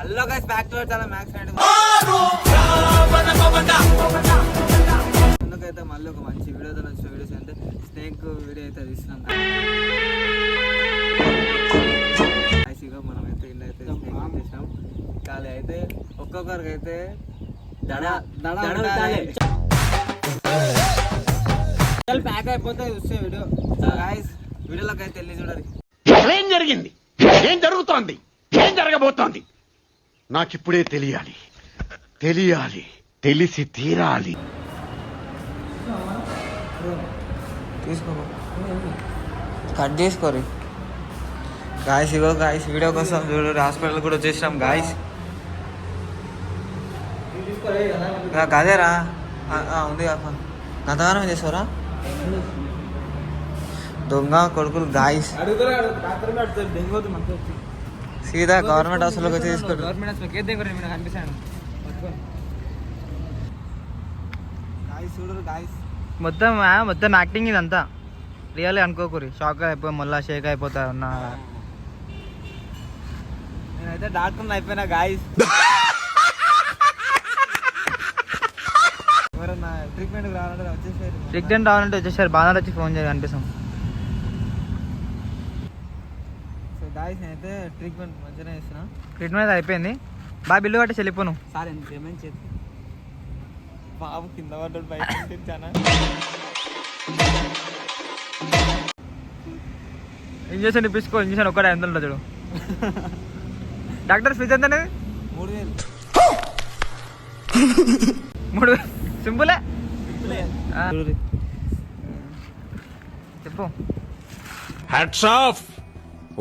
Hello guys, back to our channel Max Friend. అందుకైతే మళ్ళీ ఒక మంచి వీడియోతో వచ్చిన వీడియోస్ అంటే స్నేక్ వీడియో అయితే తీస్తున్నాం. ఐసీగా మనం అయితే ఇల్లు అయితే స్నేక్ చేసినాం. ఖాళీ అయితే ఒక్కొక్కరికి అయితే ప్యాక్ అయిపోతే చూస్తే వీడియో. గైస్ వీడియోలోకి అయితే వెళ్ళి చూడాలి ఏం జరిగింది, ఏం జరుగుతోంది, ఏం జరగబోతోంది నాకిప్పుడే తెలియాలి, తెలిసి తీరాలి. తీసుకో, కట్ చేసుకోరు. గాయస్ ఇగో గాయస్ వీడియో కోసం చూడు హాస్పిటల్ కూడా వచ్చేసినాం గాయస్. అదేరా ఉంది కాక గతగానం చేసారా దొంగ కొడుకులు గాయస్. సీదా గవర్నమెంట్ హాస్పిటల్కి వచ్చి తీసుకోండి. మొత్తం యాక్టింగ్ ఇదంతా రియల్ అనుకోకూరి. షాక్ అయిపోయి మళ్ళీ షేక్ అయిపోతా ఉన్నా. నేనైతే డాక్టర్ అయిపోయినా గాయస్. ఎవరన్నా ట్రీట్మెంట్ రావాలంటే వచ్చేసారు. బాగా వచ్చి ఫోన్ చేయాలి అనిపిస్తాం. సో గాయస్ నేనైతే ట్రీట్మెంట్ మంచిగానే ఇస్తున్నా. ట్రీట్మెంట్ అయిపోయింది. బాగా బిల్లు కట్టి వెళ్ళిపోను సార్. ఎంత పేమెంట్ చేసి బాబు కింద పడ్డాడు బయట చాలా. ఇంజక్షన్ ఇప్పించుకో. ఇంజక్షన్ ఒక్కడే ఎంత ఉంటుంది చూడు. డాక్టర్ ఫీజు ఎంత అనేది 3,000 సింపులే. చెప్పు. హ్యాట్స్ ఆఫ్,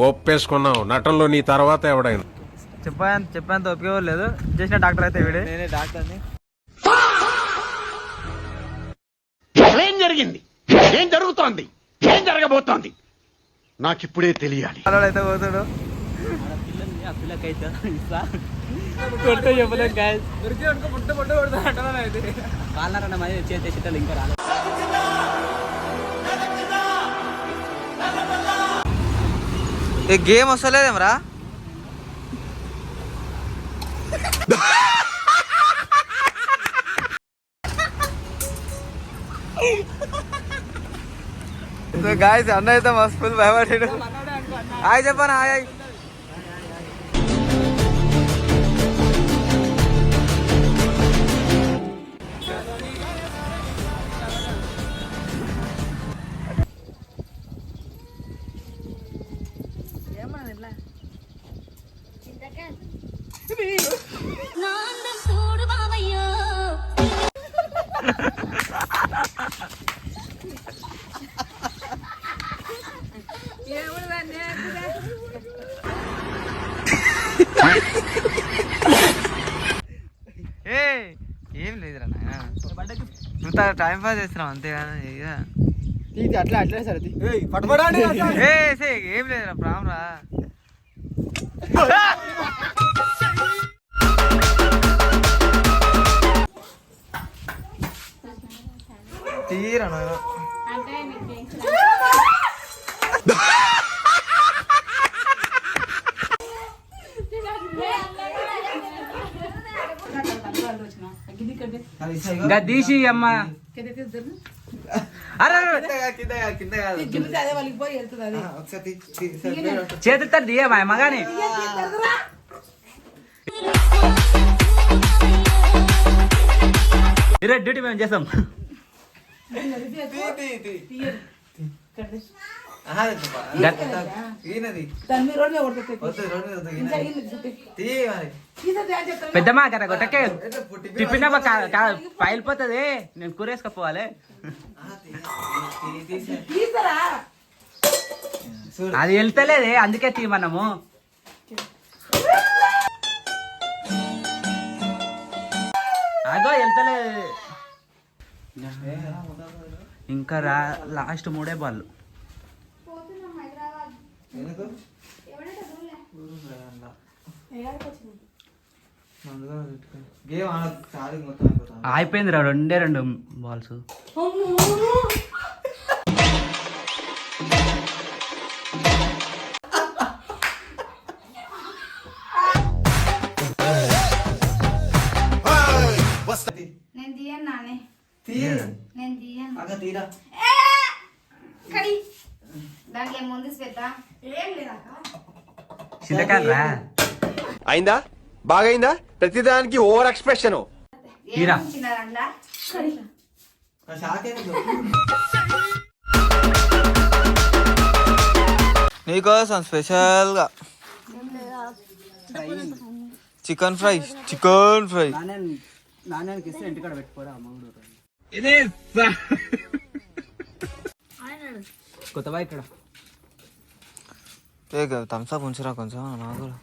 ఒప్పేసుకున్నావు. నటనలో నీ తర్వాత ఎవడైనా చెప్పేంత ఉపయోగం లేదు. చేసిన డాక్టర్ అయితే వీడే. నేనే డాక్టర్ని. ఏం జరిగింది, ఏం జరుగుతోంది, ఏం జరగబోతోంది నాకిప్పుడే తెలియాలి. అయితే పోతాడు. పిల్లకైతే కొట్టు చెప్పలేదు గాయస్. దొరికి అనుకో పుట్ట కొడతా అంటున్నాను. అయితే కాలరన్న మరి చేసేటోళ్ళు ఇంకా రాలేదు. ఈ గేమ్ వస్తలేదేమరా. గాయస్ అన్న అయితే మస్తు ఫుల్ భయపడాడు. హాయ్ చెప్పాను. హాయ్ ఏం లేదురా నువ్వు టైం పాస్ చేస్తున్నావు అంతేగాని అట్లా అట్లే సరే ఏం లేదురా ప్రామ్ రా. తీరా గదీసి అమ్మ. చేతులు దియే మా మగాని. ఈరోజు డ్యూటీ మేము చేస్తాం. పెద్దమ్మా కదా కొట్టకే టిఫిన్ పైలిపోతుంది. నేను కూరేసుకపోవాలి. అది వెళ్తలేదే అందుకే తీయమన్నాము. అదో వెళ్తలేదు ఇంకా. లాస్ట్ 3 బాళ్ళు. అయిపోయిందిరా 2 బాల్స్. నేను తీయను. అక్క తీరా. ఏ! కడి. దాంట్లో ఏముంది శ్వేత? ఏం లేదక్క. చింతకాయరా అయిందా బాగైందా ప్రతిదానికి ఓవర్ ఎక్స్ప్రెషన్ ఏం చిన్న దాంట్లో? కడి. నీకోసం స్పెషల్ గా చికెన్ ఫ్రై. నాన్నకి ఇస్తే ఇంటికాడ పెట్టుకోరా అమ్మ కొత్త బైక్ ఇక్కడ థమ్స్అప్ ఉంచురా కొంచెం నాకు కూడా.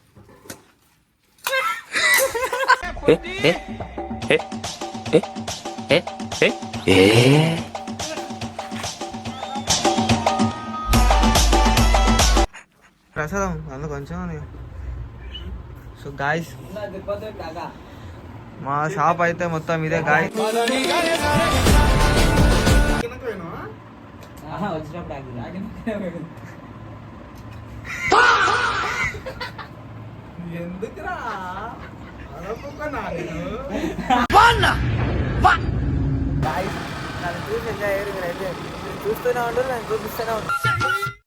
ప్రసాదం అందులో కొంచెం. సో గాయస్ మా షాప్ అయితే మొత్తం ఇదే గాయ. ఎందుకురా చూస్తూనే ఉంటారు, నేను చూపిస్తూనే ఉంటాను.